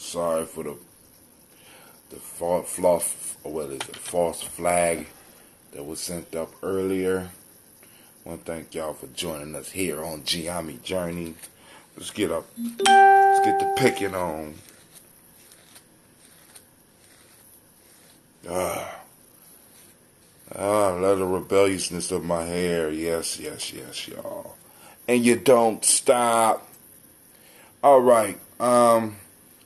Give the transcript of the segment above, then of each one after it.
Sorry for the false flag that was sent up earlier. I want to thank y'all for joining us here on Giami Journey. Let's get the picking on. Let the rebelliousness of my hair. Yes, y'all. And you don't stop. All right.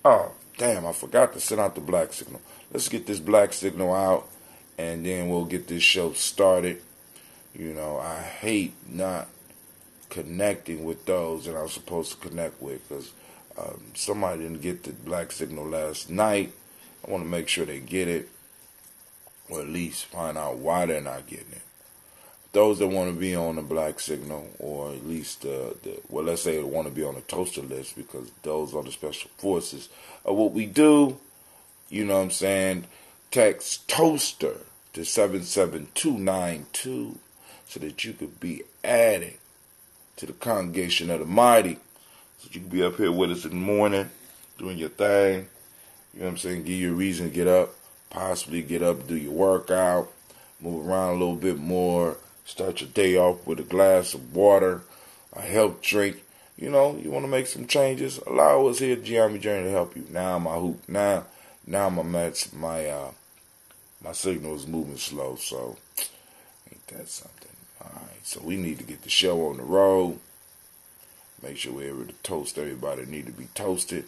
Oh, damn, I forgot to send out the black signal. Let's get this black signal out, and then we'll get this show started. You know, I hate not connecting with those that I'm supposed to connect with, because somebody didn't get the black signal last night. I want to make sure they get it, or at least find out why they're not getting it. Those that want to be on the black signal, or at least let's say they want to be on the toaster list, because those are the special forces of what we do. You know what I'm saying? Text toaster to 77292 so that you could be added to the congregation of the mighty, so you can be up here with us in the morning doing your thing. You know what I'm saying? Give you a reason to get up, possibly get up, do your workout, move around a little bit more. Start your day off with a glass of water, a health drink. You know, you want to make some changes. Allow us here at Giami Journey to help you. Now my signal is moving slow, so ain't that something? All right, so we need to get the show on the road. Make sure we're able to toast everybody that need to be toasted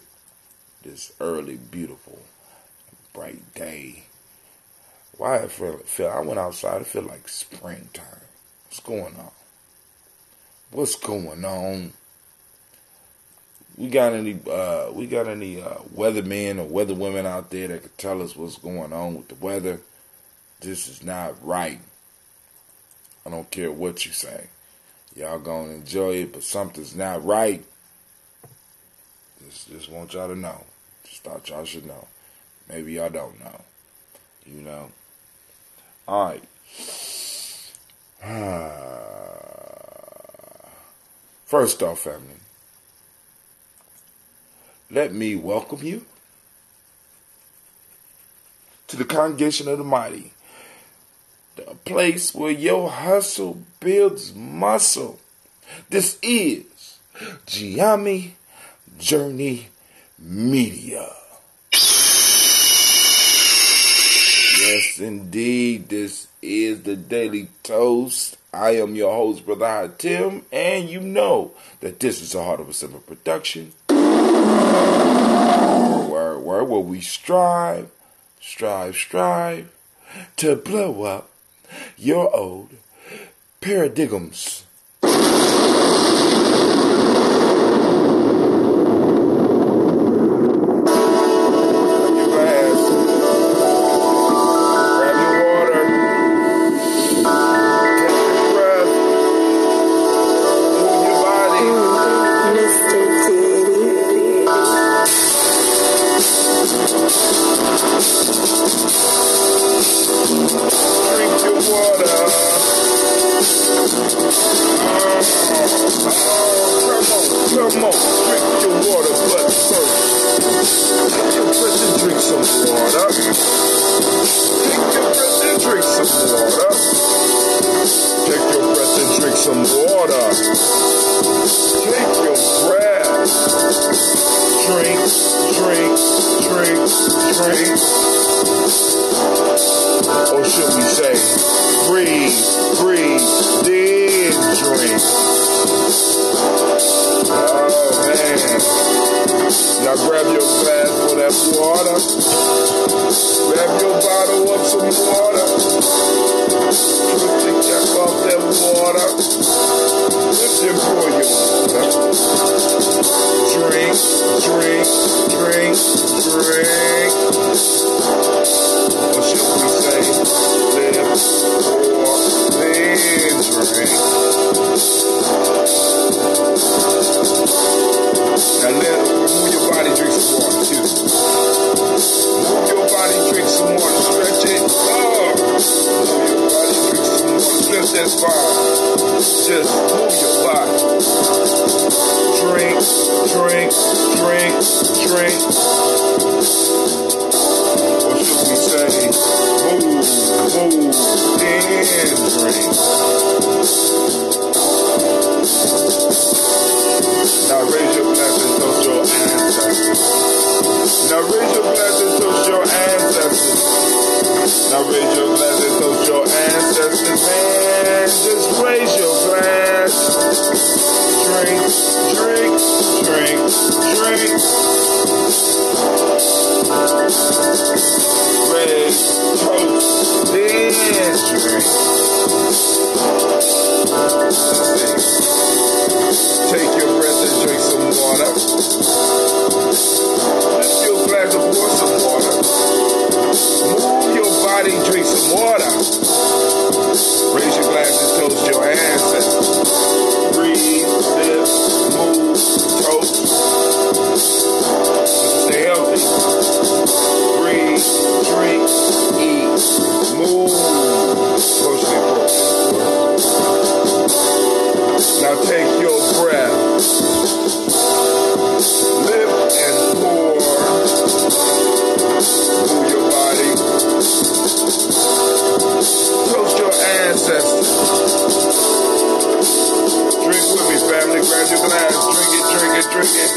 this early, beautiful, bright day. Why I feel I went outside, it feel like springtime. What's going on? We got any weathermen or weatherwomen out there that could tell us what's going on with the weather? This is not right. I don't care what you say. Y'all gonna enjoy it, but something's not right. Just want y'all to know. Just thought y'all should know. Maybe y'all don't know. You know. All right. First off, family, let me welcome you to the congregation of the mighty, the place where your hustle builds muscle. This is Giami Journey Media. Yes, indeed, this is the Daily Toast. I am your host, Brother Hatim, and you know that this is a Heart of a Simple production. Where we strive to blow up your old paradigms. Drink. Now raise your glass and toast your ancestors. Now raise your glass and toast your ancestors, man. Just raise your glass. Drink, drink, drink, drink. Raise, toast, then drink. Take your breath and drink some water. Lift your glass and pour some water. Move your body, drink some water. Raise your glass and toast your ancestors. Breathe, lift, move, toast. Stay healthy. Breathe, drink, eat, move. Now take your breath. Lift and pour. Move your body. Toast your ancestors. Drink with me, family. Grab your glass. Drink it, drink it, drink it.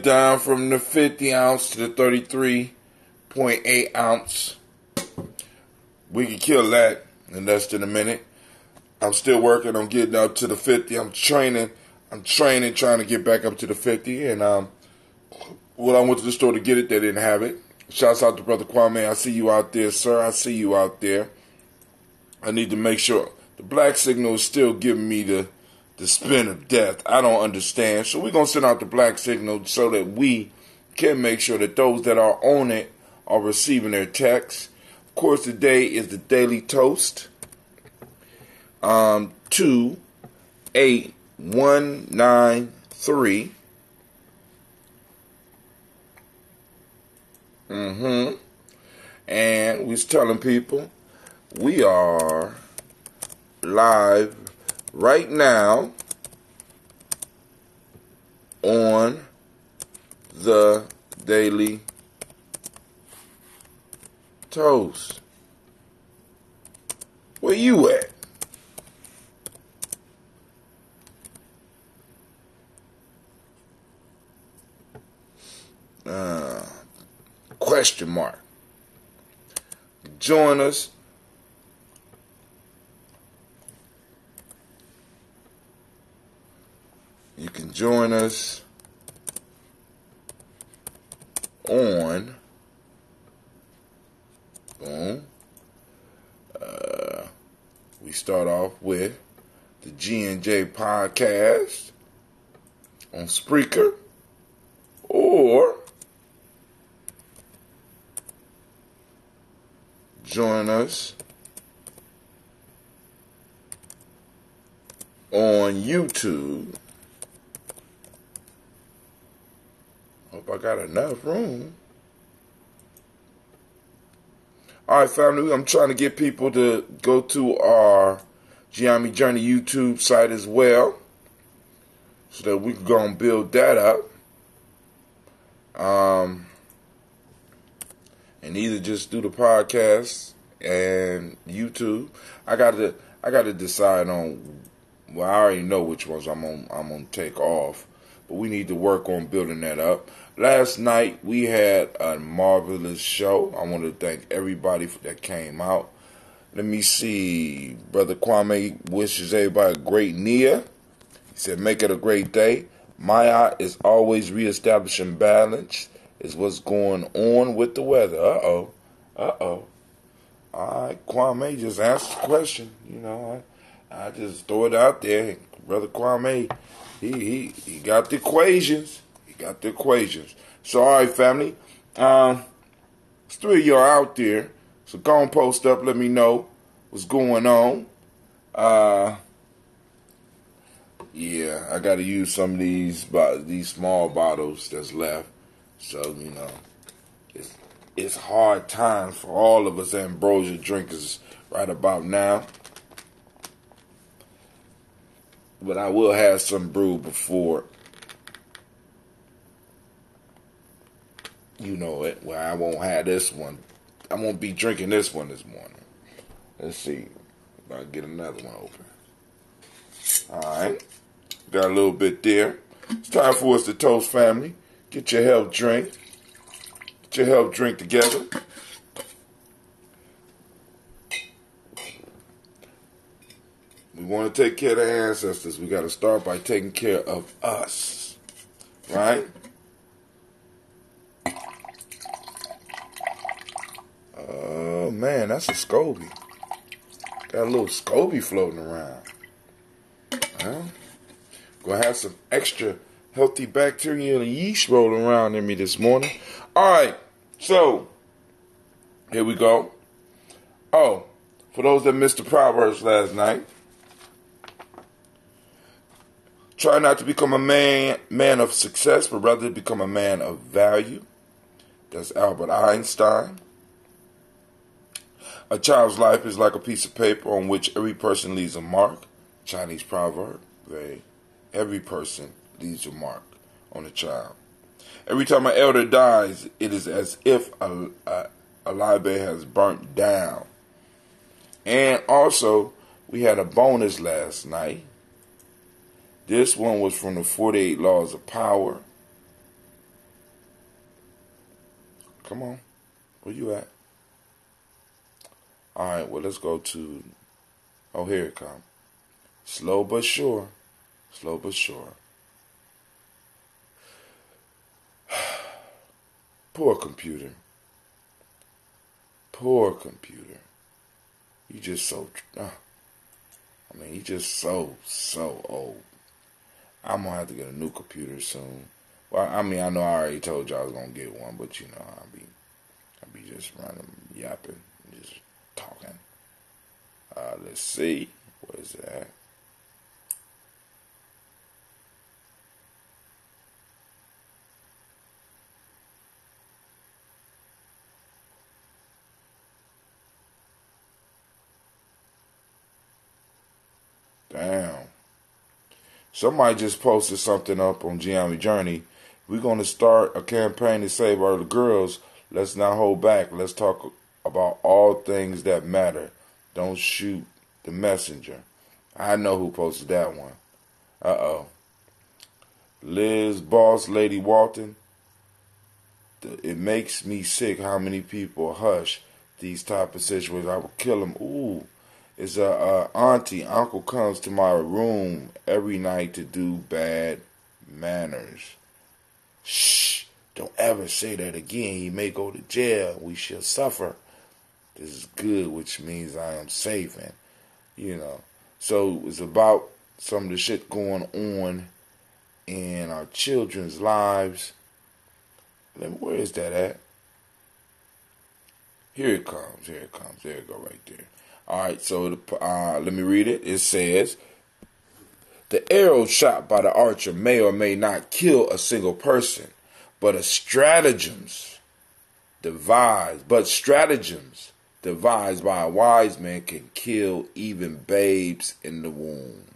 Down from the 50 ounce to the 33.8 ounce. We can kill that in less than a minute. I'm still working on getting up to the 50. I'm training, trying to get back up to the 50. And when I went to the store to get it, they didn't have it. Shouts out to Brother Kwame. I see you out there, sir. I see you out there. I need to make sure the black signal is still giving me the spin of death. I don't understand. So we're going to send out the black signal so that we can make sure that those that are on it are receiving their text. Of course, today is the Daily Toast. 28193. And we're telling people we are live right now on the Daily Toast. Where you at? Question mark. Join us. You can join us on boom. We start off with the G&J podcast on Spreaker, or join us on YouTube. Hope I got enough room. All right, family, I'm trying to get people to go to our Giami Journey YouTube site as well, so that we can go and build that up. And either just do the podcast and YouTube. I gotta decide on. Well, I already know which ones I'm gonna take off, but we need to work on building that up. Last night we had a marvelous show. I want to thank everybody that came out. Let me see. Brother Kwame wishes everybody a great Nia. He said, make it a great day. Maya is always reestablishing balance. Is what's going on with the weather. Uh-oh. Uh-oh. All right, Kwame just asked the question. You know, I just throw it out there. Brother Kwame, he got the equations. He got the equations. So, all right, family. There's three of y'all out there. So go and post up. Let me know what's going on. Yeah, I got to use some of these small bottles that's left. So, you know, it's hard times for all of us ambrosia drinkers right about now. But I will have some brew before, you know it, where I won't have this one. I won't be drinking this one this morning. Let's see if I can get another one open. Alright. Got a little bit there. It's time for us to toast, family. Get your health drink. Get your health drink together. We want to take care of the ancestors. We got to start by taking care of us. Right? Oh, man, that's a SCOBY. Got a little SCOBY floating around. Well, gonna have some extra healthy bacteria and yeast rolling around in me this morning. Alright, so here we go. Oh, for those that missed the Proverbs last night, try not to become a man of success, but rather become a man of value. That's Albert Einstein. A child's life is like a piece of paper on which every person leaves a mark. Chinese proverb. Every person leaves a mark on a child. Every time an elder dies, it is as if a library has burnt down. And also, we had a bonus last night. This one was from the 48 Laws of Power. Come on. Where you at? Alright, well, let's go to... Oh, here it comes. Slow but sure. Slow but sure. Poor computer. Poor computer. You just so... you just so old. I'm going to have to get a new computer soon. Well, I know I already told you I was going to get one, but you know, I'll be just running, yapping, just talking. Let's see. What is that? Damn. Somebody just posted something up on Gianni Journey. We're going to start a campaign to save our girls. Let's not hold back. Let's talk about all things that matter. Don't shoot the messenger. I know who posted that one. Uh-oh. Liz Boss Lady Walton. It makes me sick how many people hush these type of situations. I will kill them. Ooh. It's a auntie, uncle comes to my room every night to do bad manners. Shh, don't ever say that again. He may go to jail. We shall suffer. This is good, which means I am safe. And, you know, so it's about some of the shit going on in our children's lives. Where is that at? Here it comes. Here it comes. There it go right there. All right, so let me read it. It says, the arrow shot by the archer may or may not kill a single person, but stratagems devised by a wise man can kill even babes in the womb.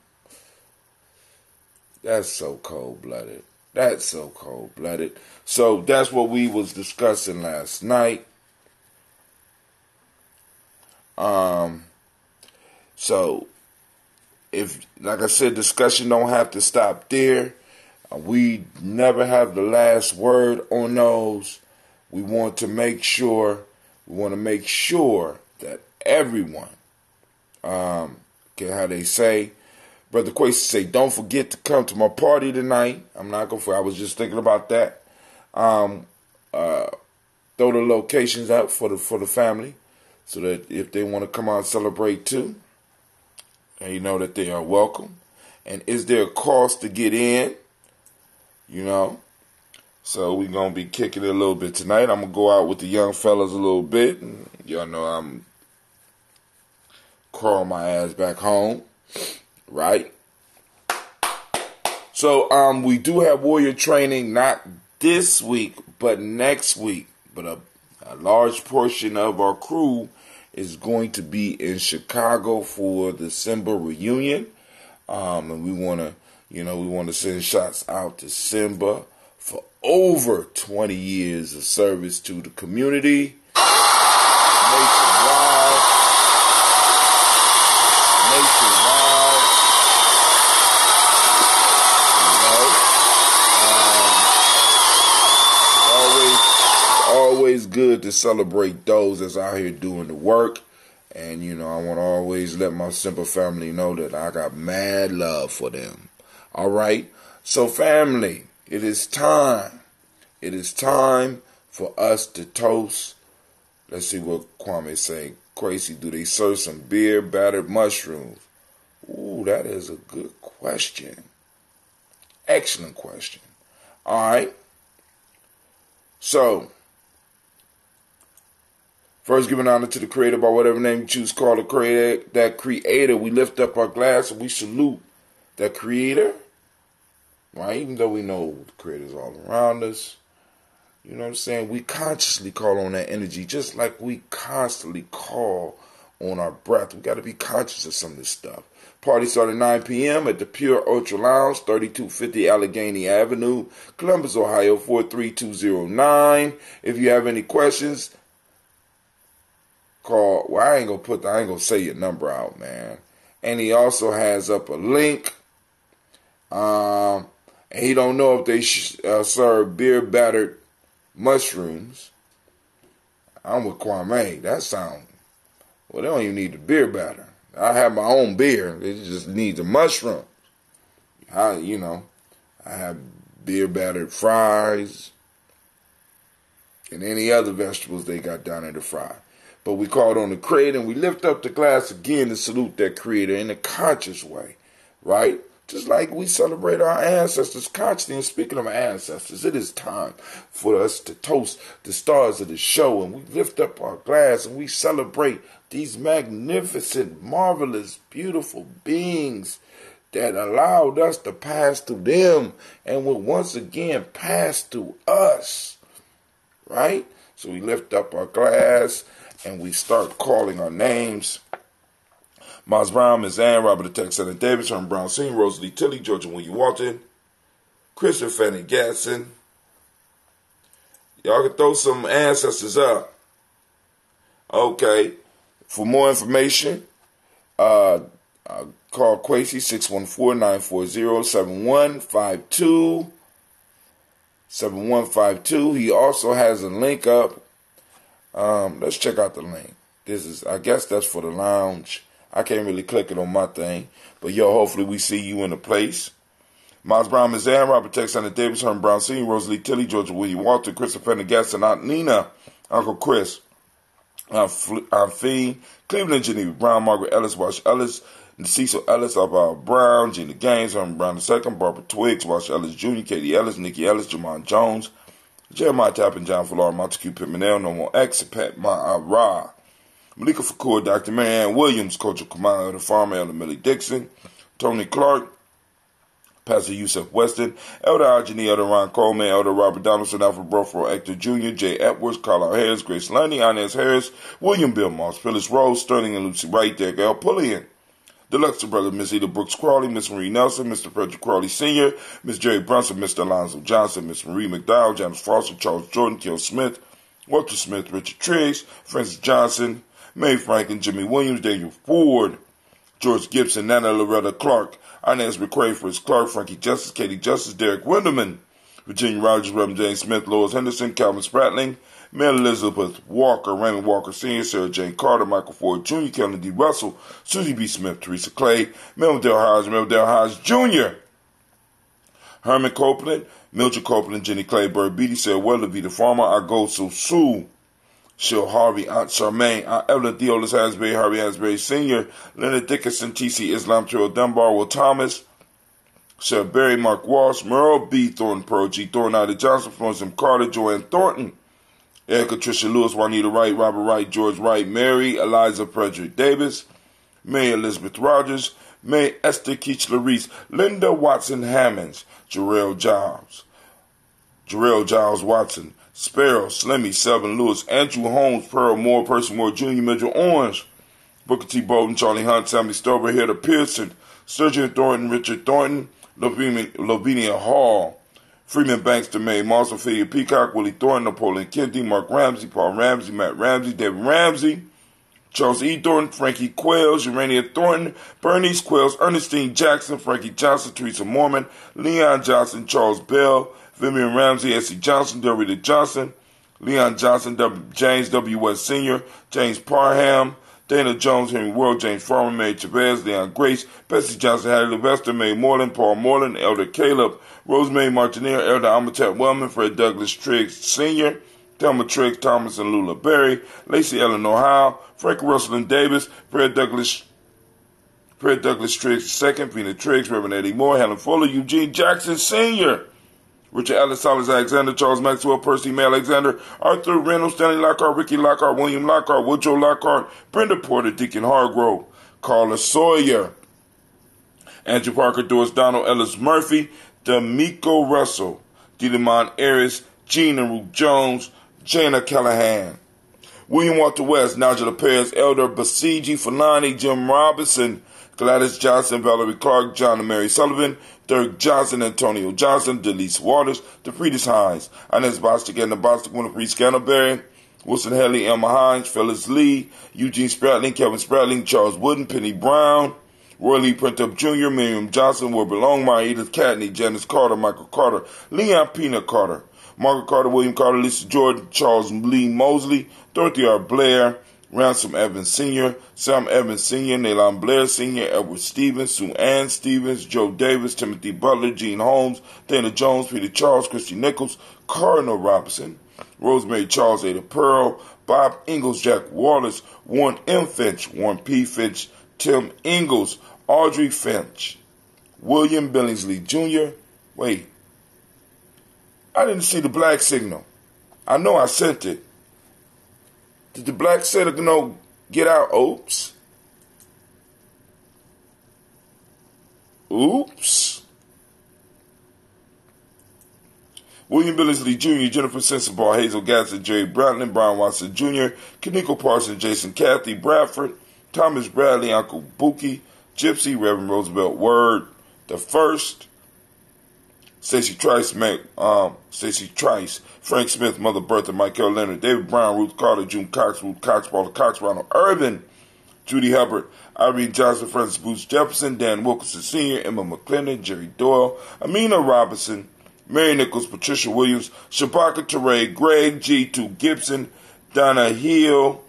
That's so cold-blooded. That's so cold-blooded. So that's what we was discussing last night. So if, like I said, discussion don't have to stop there. We never have the last word on those. We want to make sure that everyone Get how they say. Brother Quasi say, don't forget to come to my party tonight. I'm not going to, I was just thinking about that. Throw the locations out for the family so that if they want to come out and celebrate too, and you know that they are welcome. And is there a cost to get in? You know? So we're going to be kicking it a little bit tonight. I'm going to go out with the young fellas a little bit. And y'all know I'm crawling my ass back home. Right? So we do have warrior training, not this week, but next week. But a large portion of our crew is going to be in Chicago for the Simba reunion. And we want to send shots out to Simba for over 20 years of service to the community. Nationwide. Always good to celebrate those that's out here doing the work. And, I want to always let my Simba family know that I got mad love for them. All right? So, family, it is time. It is time for us to toast. Let's see what Kwame saying. Crazy, do they serve some beer battered mushrooms? Ooh, that is a good question. Excellent question. All right. So, first, giving honor to the Creator by whatever name you choose to call the Creator. That Creator, we lift up our glass and we salute that Creator. Right? Even though we know the Creator is all around us. You know what I'm saying? We consciously call on that energy just like we constantly call on our breath. We got to be conscious of some of this stuff. Party started at 9 p.m. at the Pure Ultra Lounge, 3250 Allegheny Avenue, Columbus, Ohio, 43209. If you have any questions, call. Well, I ain't gonna say your number out, man. And he also has up a link. And he don't know if they serve beer battered mushrooms. I'm with Kwame. That sound. Well, they don't even need the beer batter. I have my own beer. They just need the mushrooms. I have beer battered fries and any other vegetables they got down at the fry. But we called on the Creator and we lift up the glass again to salute that Creator in a conscious way, right? Just like we celebrate our ancestors consciously. And speaking of our ancestors, it is time for us to toast the stars of the show. And we lift up our glass and we celebrate these magnificent, marvelous, beautiful beings that allowed us to pass through them and will once again pass through us. Right? So we lift up our glass and we start calling our names. Miles Brown, Ms. Ann, Robert the Texan Davis, Herman Brown Sr., Rosalie Tilley, Georgia William Walton, Christopher Fanny Gatson. Y'all can throw some ancestors up. Okay. For more information, call Quasi 614-940-7152. 7152. He also has a link up. Let's check out the link. I guess that's for the lounge. I can't really click it on my thing. But hopefully we see you in the place. Miles Brown, Ms. Ann, Robert Texan Davis, Herman Brown Sr., Rosalie Tilley, Georgia William Walter, Christopher Pendergast, and Aunt Nina, Uncle Chris, Aunt Fiend, Cleveland, Geneva Brown, Margaret Ellis, Wash Ellis, Cecil Ellis, Alvaro Brown, Gina Gaines, Herman Brown II, Barbara Twiggs, Wash Ellis Jr., Katie Ellis, Nikki Ellis, Jamon Jones, Jeremiah Tappan, John Fallar, Montague Pimenel, No More X, Pat Ma'ara, Malika Fakur, Dr. Marianne Williams, Coach Kamala, the Farmer, Elder Millie Dixon, Tony Clark, Pastor Yusef Weston, Elder Ajani, Elder Ron Coleman, Elder Robert Donaldson, Alfred Brofro, Hector Jr., Jay Edwards, Carlisle Harris, Grace Lundy, Inez Harris, William Bill Moss, Phyllis Rose, Sterling and Lucy Wright, Derek L. Pullian, Deluxe Brother, Miss Eda Brooks Crawley, Miss Marie Nelson, Mr. Frederick Crawley Sr., Miss Jerry Brunson, Mr. Alonzo Johnson, Miss Marie McDowell, Janice Foster, Charles Jordan, Kill Smith, Walter Smith, Richard Triggs, Francis Johnson, Mae Franklin, Jimmy Williams, Daniel Ford, George Gibson, Nana Loretta Clark, Inez McCray, Fritz Clark, Frankie Justice, Katie Justice, Derek Winderman, Virginia Rogers, Reverend James Smith, Lois Henderson, Calvin Spratling, Mary Elizabeth Walker, Raymond Walker Sr., Sarah Jane Carter, Michael Ford Jr., Kelly D. Russell, Susie B. Smith, Teresa Clay, Melvin Dale Hodge Jr., Herman Copeland, Mildred Copeland, Jenny Clay, Bird Beatty, Sarah Weatherby, the farmer, I go so Sue, Shil Harvey, Aunt Charmaine, Aunt Evelyn, Theolis Hasbury, Harvey Hasbury Sr., Leonard Dickinson, T.C. Islam, Terrell Dunbar, Will Thomas, Sarah Berry, Mark Walsh, Merle B. Thornton, Pearl G. Thornton, Ida Johnson, Florence M. Carter, Joanne Thornton, Erica Tricia Lewis, Juanita Wright, Robert Wright, George Wright, Mary Eliza Frederick Davis, May Elizabeth Rogers, May Esther Keechler Reese, Linda Watson Hammonds, Jarrell Giles Watson, Sparrow, Slimmy, Selvin Lewis, Andrew Holmes, Pearl Moore, Percy Moore Jr., Mitchell Orange, Booker T. Bolden, Charlie Hunt, Sammy Stover, Hilda Pearson, Sturgeon Thornton, Richard Thornton, Lavinia Hall, Freeman Banks, May, Moss, Ophelia Peacock, Willie Thornton, Napoleon Kennedy, Mark Ramsey, Paul Ramsey, Matt Ramsey, David Ramsey, Charles E. Thornton, Frankie Quells, Urania Thornton, Bernice Quells, Ernestine Jackson, Frankie Johnson, Teresa Mormon, Leon Johnson, Charles Bell, Vivian Ramsey, S.C. Johnson, Dorita Johnson, Leon Johnson, James W. West Sr., James Parham, Dana Jones, Henry World, James Farmer, Mary Chavez, Leon Grace, Betsy Johnson, Hattie Levester, May Moreland, Paul Moreland, Elder Caleb, Rosemary Martineer, Elder Amatet Wellman, Fred Douglas Triggs Sr., Thelma Triggs Thomas and Lula Berry, Lacey Eleanor Howe, Frank Russell and Davis, Fred Douglas Triggs II, Pina Triggs, Reverend Eddie Moore, Helen Fuller, Eugene Jackson Sr., Richard Ellis, Silas Alexander, Charles Maxwell, Percy May Alexander, Arthur Reynolds, Stanley Lockhart, Ricky Lockhart, William Lockhart, Woodrow Lockhart, Brenda Porter, Deacon Hargrove, Carla Sawyer, Andrew Parker, Doris Donald, Ellis Murphy, D'Amico Russell, Didemon Aris, Gene and Ruth Jones, Jana Callahan, William Walter West, Nigel Perez, Elder Basiji Fulani, Jim Robinson, Gladys Johnson, Valerie Clark, John and Mary Sullivan, Dirk Johnson, Antonio Johnson, Delise Waters, DeFriedis Hines, Inez Bostic, Edna Bostic, Winifred Scantleberry, Wilson Haley, Emma Hines, Phyllis Lee, Eugene Spratling, Kevin Spratling, Charles Wooden, Penny Brown, Roy Lee Printup Jr., Miriam Johnson, Wilbur Longmire, Edith Catney, Janice Carter, Michael Carter, Leon Peanut Carter, Margaret Carter, William Carter, Lisa Jordan, Charles Lee Mosley, Dorothy R. Blair, Ransom Evans Sr., Sam Evans Sr., Nalon Blair Sr., Edward Stevens, Sue Ann Stevens, Joe Davis, Timothy Butler, Gene Holmes, Dana Jones, Peter Charles, Christy Nichols, Cardinal Robinson, Rosemary Charles, Ada Pearl, Bob Ingalls, Jack Wallace, Warren M. Finch, Warren P. Finch, Tim Ingalls, Audrey Finch, William Billingsley Jr. Wait, I didn't see the black signal. I know I sent it. Did the black signal get out? Oops. William Billingsley Jr., Jennifer Sensabaugh, Hazel Gadsden, Jerry Bradley, Brian Watson Jr., Kaniko Parsons, Jason Cathy Bradford, Thomas Bradley, Uncle Buki, Gypsy, Reverend Roosevelt Word, the First, Stacey Trice, Frank Smith, Mother Bertha, Michael Leonard, David Brown, Ruth Carter, June Cox, Ruth Cox, Paula Cox, Ronald Urban, Judy Hubbard, Irene Johnson, Francis Booth Jefferson, Dan Wilkinson Sr., Emma McClendon, Jerry Doyle, Amina Robinson, Mary Nichols, Patricia Williams, Shabaka Teray, Greg G2 Gibson, Donna Hill,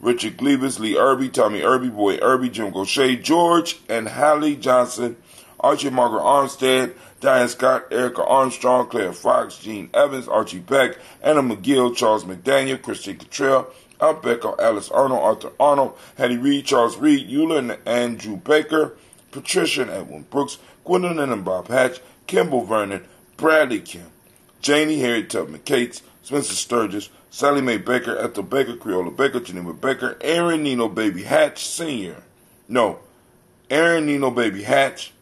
Richard Gleavis, Lee Irby, Tommy Irby, Boy Irby, Jim Gaucher, George and Hallie Johnson, Archie and Margaret Armstead, Diane Scott, Erica Armstrong, Claire Fox, Gene Evans, Archie Beck, Anna McGill, Charles McDaniel, Christine Cottrell, Aunt Becca, Alice Arnold, Arthur Arnold, Hattie Reed, Charles Reed, Eula and Andrew Baker, Patricia and Edwin Brooks, Gwendolyn and Bob Hatch, Kimball Vernon, Bradley Kim, Janie Harriet Tubman Cates, Spencer Sturgis, Sally Mae Baker, Ethel Baker, Creola Baker, Geneva Baker, Aaron Nino Baby Hatch Sr. Aaron Nino Baby Hatch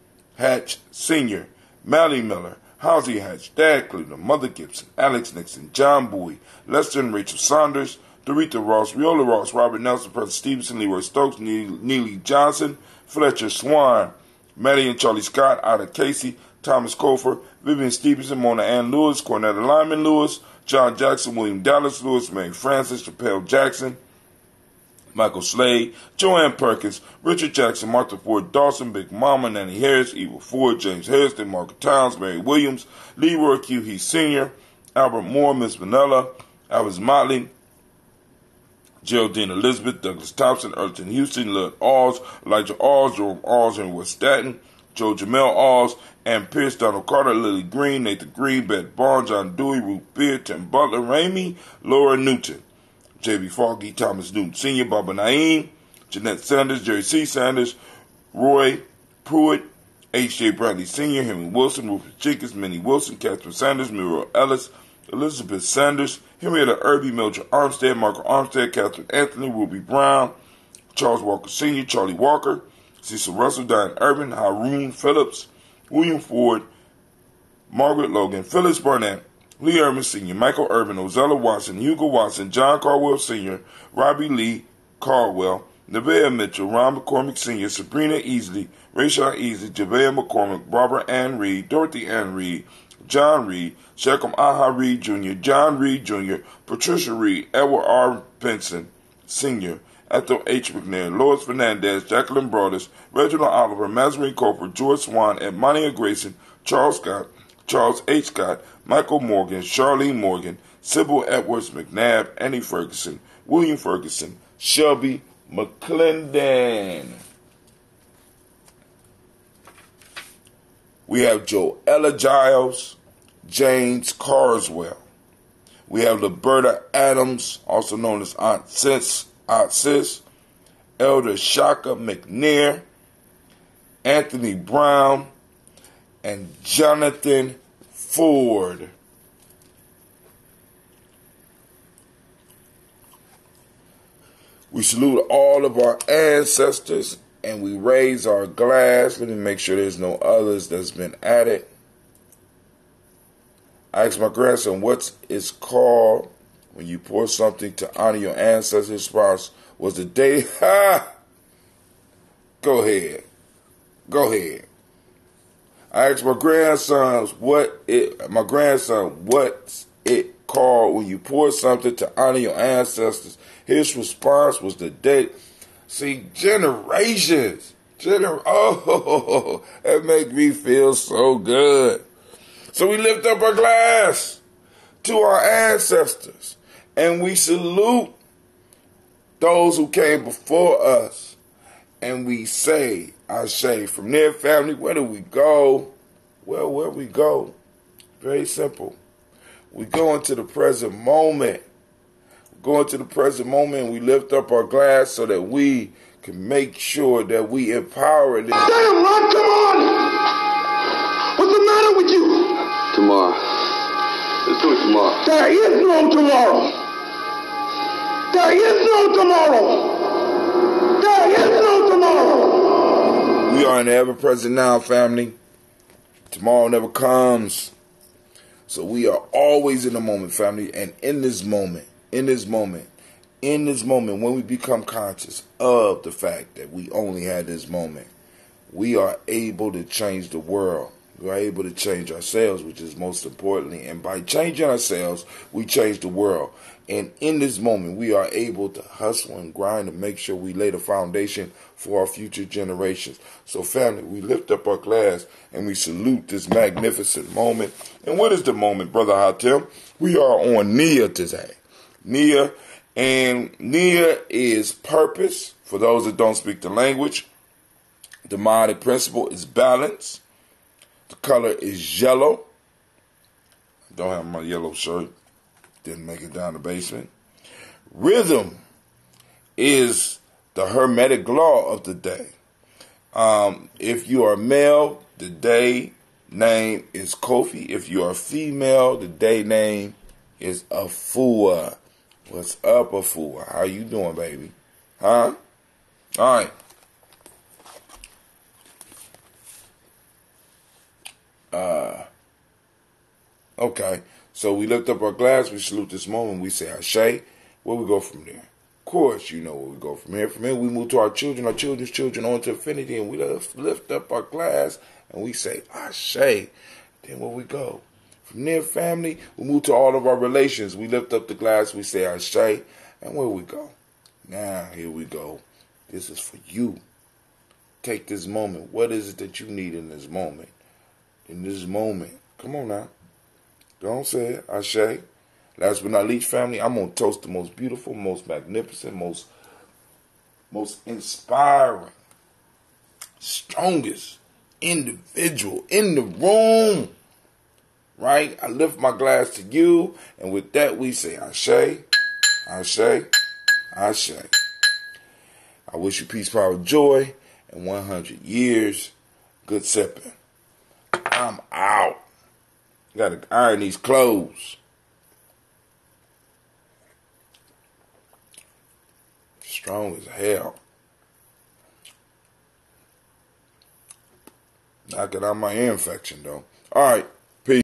Sr., Mally Miller, Halsey Hatch, Dad Cleveland, Mother Gibson, Alex Nixon, John Bowie, Lester and Rachel Saunders, Dorita Ross, Riola Ross, Robert Nelson, President Stevenson, Leroy Stokes, Neely Johnson, Fletcher Swan, Maddie and Charlie Scott, Ida Casey, Thomas Cofer, Vivian Stevenson, Mona Ann Lewis, Cornetta Lyman Lewis, John Jackson, William Dallas Lewis, Mary Francis, Chappelle Jackson, Michael Slade, Joanne Perkins, Richard Jackson, Martha Ford Dawson, Big Mama, Nanny Harris, Eva Ford, James Harrison, Margaret Towns, Mary Williams, Leroy Q. He Sr., Albert Moore, Miss Vanilla, Alice Motley, Geraldine Elizabeth, Douglas Thompson, Earlton Houston, Lud Alls, Elijah Alls, Jerome Alls, and West Staten, Joe Jamel Alls, Ann Pierce, Donald Carter, Lily Green, Nathan Green, Beth Barnes, John Dewey, Ruth Beard, Tim Butler, Ramey, Laura Newton, J.B. Foggy, Thomas Newton Sr., Baba Naeem, Jeanette Sanders, Jerry C. Sanders, Roy Pruitt, H.J. Bradley Sr., Henry Wilson, Rufus Jenkins, Minnie Wilson, Catherine Sanders, Muriel Ellis, Elizabeth Sanders, Henrietta Irby, Mildred Armstead, Margaret Armstead, Catherine Anthony, Ruby Brown, Charles Walker Sr., Charlie Walker, Cecil Russell, Diane Urban, Haroon Phillips, William Ford, Margaret Logan, Phyllis Barnett, Lee Urban Sr., Michael Urban, Ozella Watson, Hugo Watson, John Caldwell Sr., Robbie Lee Caldwell, Nevaeh Mitchell, Ron McCormick Sr., Sabrina Easley, Rayshawn Easley, Javea McCormick, Barbara Ann Reed, Dorothy Ann Reed, John Reed, Shechem Aha Reed Jr., John Reed Jr., Patricia Reed, Edward R. Benson Sr., Ethel H. McNair, Lois Fernandez, Jacqueline Broadus, Reginald Oliver, Mazarine Cooper, George Swan, Edmonia Grayson, Charles Scott, Charles H. Scott, Michael Morgan, Charlene Morgan, Sybil Edwards McNabb, Annie Ferguson, William Ferguson, Shelby McClendon. We have Joella Giles, James Carswell. We have Liberta Adams, also known as Aunt Sis, Elder Shaka McNair, Anthony Brown, and Jonathan Ford. We salute all of our ancestors and we raise our glass. Let me make sure there's no others that's been added. I asked my grandson, what it's called when you pour something to honor your ancestors? His response was the day. Ha! Go ahead. I asked my grandson, what's it called when you pour something to honor your ancestors? His response was the day. See, generations. Oh, that makes me feel so good. So we lift up our glass to our ancestors and we salute those who came before us. And we say, Ashe, from their family, where do we go? Well, where we go? Very simple. We go into the present moment. Go into the present moment and we lift up our glass so that we can make sure that we empower them. Damn, Ron, come on! What's the matter with you? Tomorrow. Let's do it tomorrow. There is no tomorrow. There is no tomorrow. There is no tomorrow. We are in the ever-present now, family. Tomorrow never comes. So we are always in the moment, family. And in this moment, when we become conscious of the fact that we only had this moment, we are able to change the world. We are able to change ourselves, which is most importantly. And by changing ourselves, we change the world. And in this moment, we are able to hustle and grind to make sure we lay the foundation for our future generations. So family, we lift up our glass and we salute this magnificent moment. And what is the moment, Brother Hatem? We are on Nia today. Nia, and Nia is purpose. For those that don't speak the language, the demonic principle is balance. The color is yellow. I don't have my yellow shirt. Didn't make it down the basement. Rhythm is the hermetic law of the day. If you are male, the day name is Kofi. If you are female, the day name is Afua. What's up, Afua? How you doing, baby? Huh? All right. Okay. So we lift up our glass, we salute this moment, we say Ashe. Where we go from there? Of course, you know where we go from here. From here, we move to our children's children, on to infinity, and we lift up our glass, and we say Ashe. Then where we go? From there, family, we move to all of our relations. We lift up the glass, we say Ashe, and where we go? Now, here we go. This is for you. Take this moment. What is it that you need in this moment? In this moment. Come on now. Don't say it. Ashe. Last but not least, family, I'm going to toast the most beautiful, most magnificent, most inspiring, strongest individual in the room. Right? I lift my glass to you, and with that we say Ashe, Ashe, Ashe. I wish you peace, power, joy, and 100 years. Good sipping. I'm out. Gotta iron these clothes. Strong as hell. Knock it out my ear infection, though. All right.